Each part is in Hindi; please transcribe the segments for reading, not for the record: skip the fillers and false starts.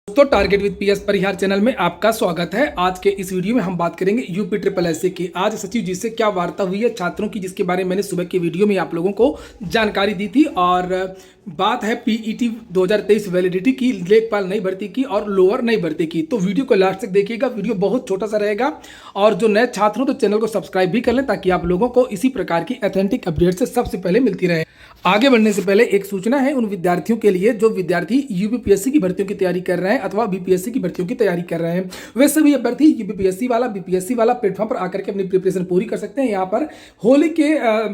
दोस्तों target with PS Parihar channel में आपका स्वागत है। आज के इस वीडियो में हम बात करेंगे यूपी ट्रिपल एससी की। आज सचिव जी से क्या वार्ता हुई है छात्रों की, जिसके बारे में मैंने सुबह की वीडियो में आप लोगों को जानकारी दी थी। और बात है पीईटी 2023 वैलिडिटी की, लेखपाल नई भर्ती की और लोअर नई भर्ती की। तो वीडियो को लास्ट तक देखिएगा, वीडियो बहुत छोटा सा रहेगा। और जो नए छात्र हो तो चैनल को सब्सक्राइब भी कर लें, ताकि आप लोगों को इसी प्रकार की ऑथेंटिक अपडेट से सबसे पहले मिलती रहे। आगे बढ़ने से पहले एक सूचना है उन विद्यार्थियों के लिए जो विद्यार्थी यूपीपीएससी की भर्तियों की तैयारी कर रहे हैं अथवा बीपीएससी की भर्तियों की तैयारी कर रहे हैं। वे सभी अभ्यर्थी यूपीपीएससी वाला बीपीएससी वाला प्लेटफॉर्म पर आकर के अपनी प्रिपरेशन पूरी कर सकते हैं। यहाँ पर होली के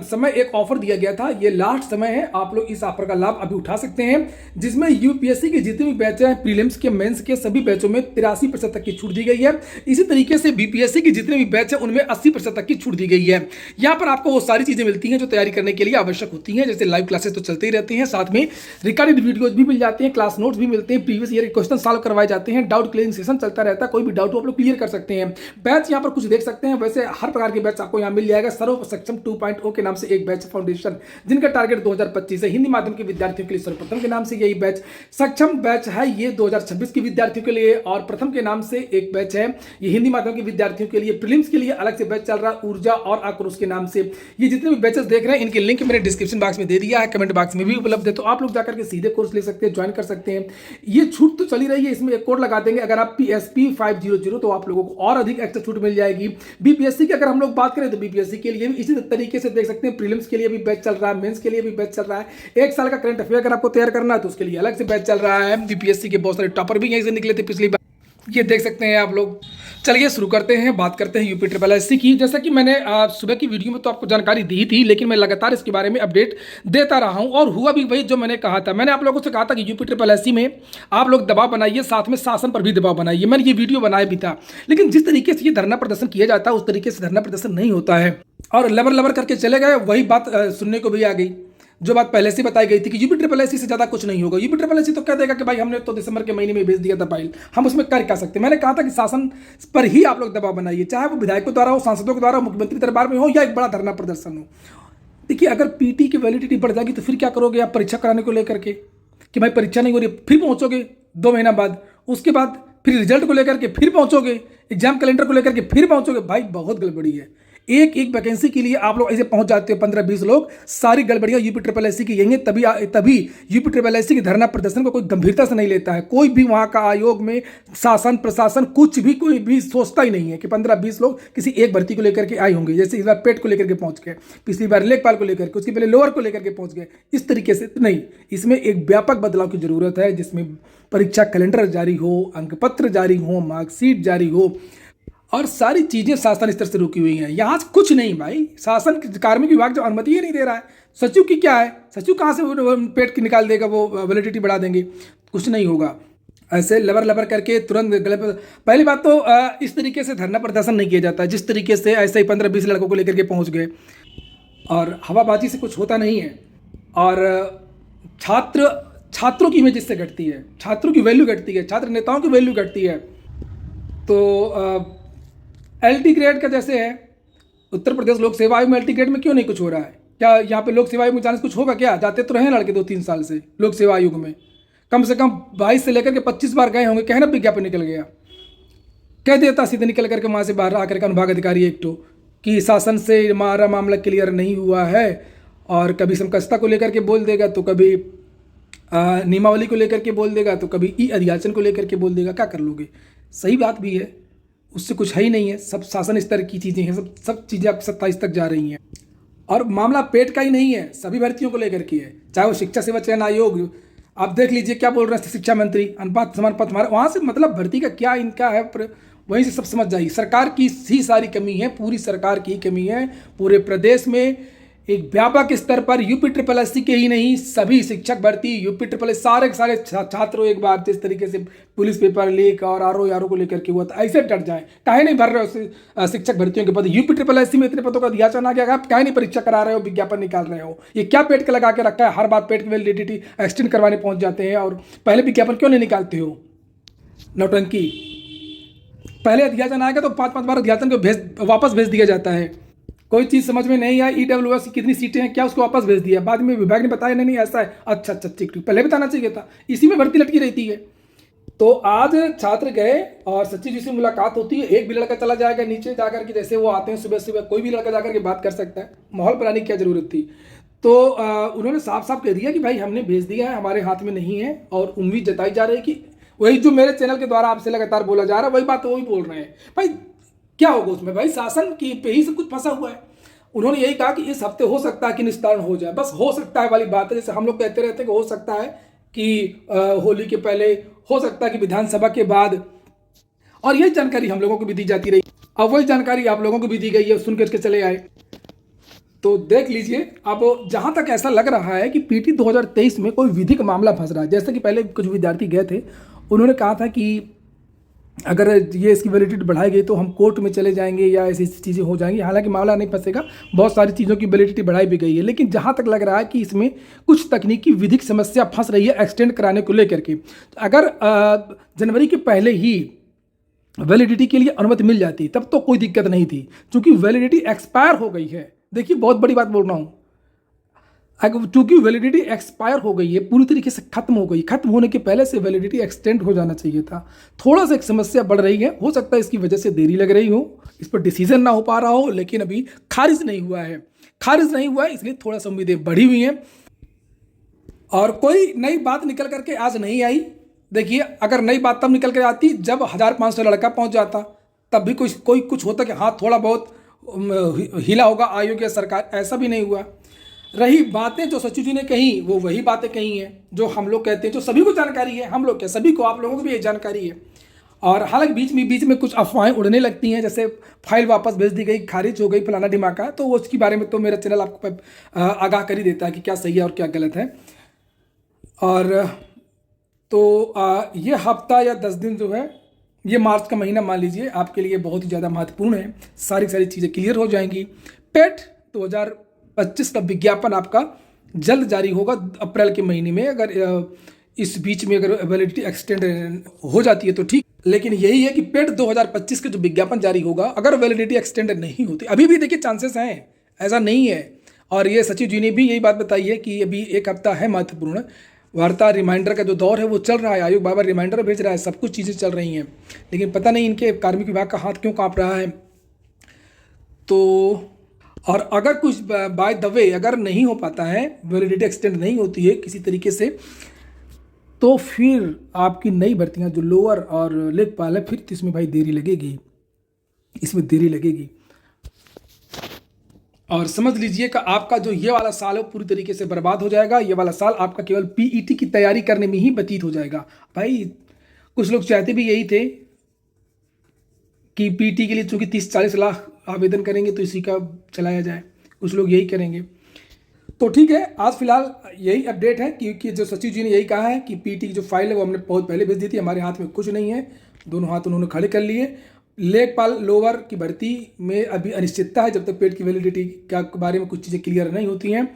समय एक ऑफर दिया गया था, ये लास्ट समय है, आप लोग इस ऑफर का लाभ अभी उठा सकते हैं, जिसमें यूपीएससी के जितने भी बैच हैं, प्रीलिम्स के, मेंस के सभी बैचों में 83% तक की छूट दी गई है। इसी तरीके से बीपीएससी के जितने भी बैच हैं उनमें 80% तक की छूट दी गई है। यहाँ पर आपको वो सारी चीजें मिलती हैं जो तैयारी करने के लिए आवश्यक होती हैं, जैसे लाइव क्लासेस तो चलते ही रहती हैं, साथ में रिकॉर्डेड वीडियोज भी मिल जाते हैं, क्लास नोट्स भी मिलते हैं, प्रीवियस ईयर के क्वेश्चन सॉल्व करवाए जाते हैं, डाउट क्लियरिंग सेशन चलता रहता है, कोई भी डाउट हो आप लोग क्लियर कर सकते हैं। बैच यहाँ पर कुछ देख सकते हैं, वैसे हर प्रकार के बैच आपको यहाँ मिल जाएगा। सर्व सक्षम 2.0 के नाम से एक बैच फाउंडेशन, जिनका टारगेट 2025 है। हिंदी माध्यम के विद्यार्थियों के लिए सर्वप्रथम के नाम से यही बैच सक्षम बैच है, ये 2026 के विद्यार्थियों के लिए। और प्रथम के नाम से एक बैच है, ये हिंदी माध्यम के विद्यार्थियों के लिए। प्रीलिम्स के लिए अलग से बैच चल रहा है, ऊर्जा और आक्रोश के नाम से। ये जितने भी बैचेस देख रहे हैं इनके लिंक मैंने डिस्क्रिप्शन बॉक्स में दे दिया है, कमेंट बॉक्स में भी उपलब्ध है, तो आप लोग जाकर के सीधे कोर्स ले सकते हैं, ज्वाइन कर सकते हैं। ये छूट तो चली रही है, इसमें एक कोड लगा देंगे अगर आप PSP 500 तो आप लोगों को और अधिक एक्स्ट्रा छूट मिल जाएगी। बीपीएससी की अगर हम लोग बात करें तो बीपीएससी के लिए भी इसी तरीके से देख सकते हैं, प्रीलिम्स के लिए भी बैच चल रहा है, मेंस के लिए भी बैच चल रहा है। एक साल का करंट अफेयर अगर आपको तैयार करना है तो उसके लिए अलग से बैच चल रहा है। बीपीएससी के बहुत सारे टॉपर भी यहीं से निकले थे पिछली बार, ये देख सकते हैं आप लोग। चलिए शुरू करते हैं, बात करते हैं यूपी ट्रिपल एससी की। जैसा कि मैंने सुबह की वीडियो में तो आपको जानकारी दी थी, लेकिन मैं लगातार इसके बारे में अपडेट देता रहा हूं और हुआ भी वही जो मैंने कहा था। मैंने आप लोगों से कहा था कि यूपी ट्रिपल एससी में आप लोग दबाव बनाइए, साथ में शासन पर भी दबाव बनाइए। मैंने ये वीडियो बनाया भी था, लेकिन जिस तरीके से ये धरना प्रदर्शन किया जाता है उस तरीके से धरना प्रदर्शन नहीं होता है, और लबर लबर करके चले गए। वही बात सुनने को भी आ गई जो बात पहले से बताई गई थी कि यूपी ट्रिपल एससी से ज्यादा कुछ नहीं होगा। यूपी ट्रिपल एससी तो कह देगा कि भाई हमने तो दिसंबर के महीने में भेज दिया था फाइल, हम उसमें कर क्या सकते। मैंने कहा था कि शासन पर ही आप लोग दबाव बनाइए, चाहे वो विधायकों द्वारा हो, सांसदों के द्वारा, मुख्यमंत्री दरबार में हो, या एक बड़ा धरना प्रदर्शन हो। देखिए, अगर पीटी की वैलिडिटी बढ़ जाएगी तो फिर क्या करोगे आप परीक्षा कराने को लेकर के, कि भाई परीक्षा नहीं हो रही, फिर पहुंचोगे 2 महीना बाद, उसके बाद फिर रिजल्ट को लेकर के फिर पहुंचोगे, एग्जाम कैलेंडर को लेकर के फिर पहुंचोगे। भाई बहुत गड़बड़ी है। एक वैकेंसी के लिए आप लोग ऐसे पहुंच जाते हो 15-20 लोग। सारी गड़बड़ियां यूपी ट्रिपल एससी की यही है, तभी यूपी ट्रिपल एससी की धरना प्रदर्शन को कोई गंभीरता से नहीं लेता है। कोई भी वहां का आयोग में शासन प्रशासन कुछ भी कोई भी सोचता ही नहीं है कि 15-20 लोग किसी एक भर्ती को लेकर के आए होंगे। जैसे इस बार पेट को लेकर के पहुंच गए, पिछली बार लेखपाल को लेकर के, उसके पहले लोअर को लेकर के पहुंच गए। इस तरीके से नहीं, इसमें एक व्यापक बदलाव की जरूरत है, जिसमें परीक्षा कैलेंडर जारी हो, अंकपत्र जारी हो, मार्कशीट जारी हो, और सारी चीजें शासन स्तर से रुकी हुई हैं। यहाँ कुछ नहीं भाई, शासन कार्मिक विभाग जो अनुमति ही नहीं दे रहा है। सचिव की क्या है, सचिव कहाँ से पेट की निकाल देगा, वो वैलिडिटी बढ़ा देंगे, कुछ नहीं होगा। ऐसे लबर लबर करके तुरंत गलत। पहली बात तो इस तरीके से धरना प्रदर्शन नहीं किया जाता, जिस तरीके से ऐसे ही 15-20 लड़कों को लेकर के पहुंच गए, और हवाबाजी से कुछ होता नहीं है। और छात्रों की इमेज इससे घटती है, छात्रों की वैल्यू घटती है, छात्र नेताओं की वैल्यू घटती है। तो LT ग्रेड का जैसे है, उत्तर प्रदेश लोक सेवा आयोग में LT ग्रेड में क्यों नहीं कुछ हो रहा है? क्या यहाँ पे लोक सेवा आयोग में जाने से कुछ होगा क्या? जाते तो रहे लड़के 2-3 साल से लोक सेवा आयोग में, कम से कम 22 से लेकर के 25 बार गए होंगे। कहना विज्ञापन निकल गया, कह देता सीधे निकल करके वहाँ से बाहर आकर के अनुभाग अधिकारी एक तो कि शासन से हमारा मामला क्लियर नहीं हुआ है, और कभी समकक्षता को लेकर के बोल देगा, तो कभी नियमावली को लेकर के बोल देगा, तो कभी ई अधियाचन को लेकर के बोल देगा। क्या कर लोगे? सही बात भी है, उससे कुछ है ही नहीं है, सब शासन स्तर की चीज़ें हैं, सब चीज़ें अब 27 तक जा रही हैं। और मामला पेट का ही नहीं है, सभी भर्तियों को लेकर के है, चाहे वो शिक्षा सेवा चयन आयोग, आप देख लीजिए क्या बोल रहे हैं शिक्षा मंत्री, अनुपात समान पथ हमारा, वहाँ से मतलब भर्ती का क्या इनका है, वहीं से सब समझ जाइए। सरकार की ही सारी कमी है, पूरी सरकार की कमी है। पूरे प्रदेश में एक व्यापक स्तर पर यूपी ट्रिपल एससी के ही नहीं, सभी शिक्षक भर्ती, यूपी ट्रिपल एस सारे के सारे छात्रों एक बार जिस तरीके से पुलिस पेपर लीक और आरओ को लेकर के हुआ था, ऐसे डट जाए। काहे नहीं भर रहे हो शिक्षक भर्तियों के पद? यूपी ट्रिपल एससी में इतने पदों का दिया चना गया, आप काहे नहीं परीक्षा करा रहे हो, विज्ञापन निकाल रहे हो? ये क्या पेट के लगा के रखा है? हर बार पेट की वैलिडिटी एक्सटेंड करवाने पहुंच जाते हैं, और पहले विज्ञापन क्यों नहीं निकालते हो? नौटंकी। पहले अध्याचन आएगा तो 5-5 बार अध्याचन को वापस भेज दिया जाता है। कोई चीज़ समझ में नहीं आई, EWS की कितनी सीटें हैं, क्या उसको वापस भेज दिया, बाद में विभाग ने बताया नहीं ऐसा है, अच्छा ठीक, पहले बताना चाहिए था। इसी में भर्ती लटकी रहती है। तो आज छात्र गए और सचिव जी से मुलाकात होती है। एक भी लड़का चला जाएगा नीचे जाकर के, जैसे वो आते हैं सुबह सुबह, कोई भी लड़का जाकर के बात कर सकता है, माहौल बनाने की क्या जरूरत थी। तो उन्होंने साफ साफ कह दिया कि भाई हमने भेज दिया है, हमारे हाथ में नहीं है। और उम्मीद जताई जा रही है कि वही जो मेरे चैनल के द्वारा आपसे लगातार बोला जा रहा है वही बात वही बोल रहे हैं। भाई क्या होगा उसमें, भाई शासन की पे ही सब कुछ फंसा हुआ है। उन्होंने यही कहा कि इस हफ्ते हो सकता है कि निस्तारण हो जाए, बस हो सकता है वाली बात है। जैसे हम लोग कहते रहते हैं कि हो सकता है कि होली के पहले, हो सकता है कि विधानसभा के बाद, और यही जानकारी हम लोगों को भी दी जाती रही। अब वही जानकारी आप लोगों को भी दी गई है, सुन करके चले आए। तो देख लीजिए, अब जहां तक ऐसा लग रहा है कि पीटी 2023 में कोई विधिक मामला फंस रहा है। जैसे कि पहले कुछ विद्यार्थी गए थे, उन्होंने कहा था कि अगर ये इसकी वैलिडिटी बढ़ाई गई तो हम कोर्ट में चले जाएंगे या ऐसी चीज़ें हो जाएंगी। हालांकि मामला नहीं फंसेगा, बहुत सारी चीज़ों की वैलिडिटी बढ़ाई भी गई है। लेकिन जहां तक लग रहा है कि इसमें कुछ तकनीकी विधिक समस्या फंस रही है एक्सटेंड कराने को लेकर के। तो अगर जनवरी के पहले ही वैलिडिटी के लिए अनुमति मिल जाती तब तो कोई दिक्कत नहीं थी, क्योंकि वैलिडिटी एक्सपायर हो गई है। देखिए बहुत बड़ी बात बोल रहा हूँ, चूंकि वैलिडिटी एक्सपायर हो गई है, पूरी तरीके से खत्म हो गई, खत्म होने के पहले से वैलिडिटी एक्सटेंड हो जाना चाहिए था। थोड़ा सा एक समस्या बढ़ रही है, हो सकता है इसकी वजह से देरी लग रही हो, इस पर डिसीजन ना हो पा रहा हो, लेकिन अभी खारिज नहीं हुआ है। खारिज नहीं हुआ है इसलिए थोड़ा सा उम्मीदें बढ़ी हुई हैं। और कोई नई बात निकल करके आज नहीं आई। देखिए अगर नई बात तब निकल कर आती जब 1500 लड़का पहुंच जाता, तब भी कोई कुछ होता कि हाँ थोड़ा बहुत हिला होगा आयोग या सरकार, ऐसा भी नहीं हुआ। रही बातें जो सचिव जी ने कही, वो वही बातें कही हैं जो हम लोग कहते हैं, जो सभी को जानकारी है, हम लोग क्या सभी को, आप लोगों को भी ये जानकारी है। और हालांकि बीच में कुछ अफवाहें उड़ने लगती हैं, जैसे फाइल वापस भेज दी गई, खारिज हो गई, फलाना ढिमाका, तो उसके बारे में तो मेरा चैनल आपको आगाह कर ही देता है कि क्या सही है और क्या गलत है। और तो ये हफ्ता या 10 दिन जो है, ये मार्च का महीना मान लीजिए आपके लिए बहुत ही ज़्यादा महत्वपूर्ण है। सारी चीज़ें क्लियर हो जाएंगी। पेट 2025 का विज्ञापन आपका जल्द जारी होगा अप्रैल के महीने में। अगर इस बीच में अगर वैलिडिटी एक्सटेंड हो जाती है तो ठीक, लेकिन यही है कि पेट 2025 का जो विज्ञापन जारी होगा, अगर वैलिडिटी एक्सटेंड नहीं होती, अभी भी देखिए चांसेस हैं, ऐसा नहीं है। और ये सचिव जी ने भी यही बात बताई है कि अभी एक हफ्ता है महत्वपूर्ण। वार्ता रिमाइंडर का जो दौर है वो चल रहा है, आयोग बार बार रिमाइंडर भेज रहा है, सब कुछ चीज़ें चल रही हैं, लेकिन पता नहीं इनके कार्मिक विभाग का हाथ क्यों कांप रहा है। तो और अगर कुछ बाय द वे अगर नहीं हो पाता है, वैलिडिटी एक्सटेंड नहीं होती है किसी तरीके से, तो फिर आपकी नई भर्तियां जो लोअर और लेखपाल है, फिर इसमें भाई देरी लगेगी, इसमें देरी लगेगी। और समझ लीजिए कि आपका जो ये वाला साल है पूरी तरीके से बर्बाद हो जाएगा। ये वाला साल आपका केवल पीईटी की तैयारी करने में ही व्यतीत हो जाएगा। भाई कुछ लोग चाहते भी यही थे कि पीईटी के लिए चूंकि 30-40 लाख आवेदन करेंगे तो इसी का चलाया जाए, कुछ लोग यही करेंगे। तो ठीक है, आज फिलहाल यही अपडेट है, क्योंकि जो सचिव जी ने यही कहा है कि पीईटी की जो फाइल है वो हमने बहुत पहले भेज दी थी, हमारे हाथ में कुछ नहीं है, दोनों हाथ उन्होंने खड़े कर लिए। लेखपाल लोअर की भर्ती में अभी अनिश्चितता है, जब तक पेट की वैलिडिटी के बारे में कुछ चीज़ें क्लियर नहीं होती हैं।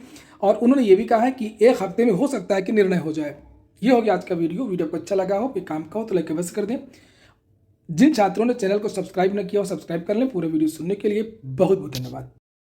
और उन्होंने ये भी कहा है कि एक हफ्ते में हो सकता है कि निर्णय हो जाए। ये हो गया आज का वीडियो को अच्छा लगा हो, एक काम का हो तो लाइक अवश्य कर दें। जिन छात्रों ने चैनल को सब्सक्राइब न किया हो सब्सक्राइब कर लें। पूरे वीडियो सुनने के लिए बहुत बहुत धन्यवाद।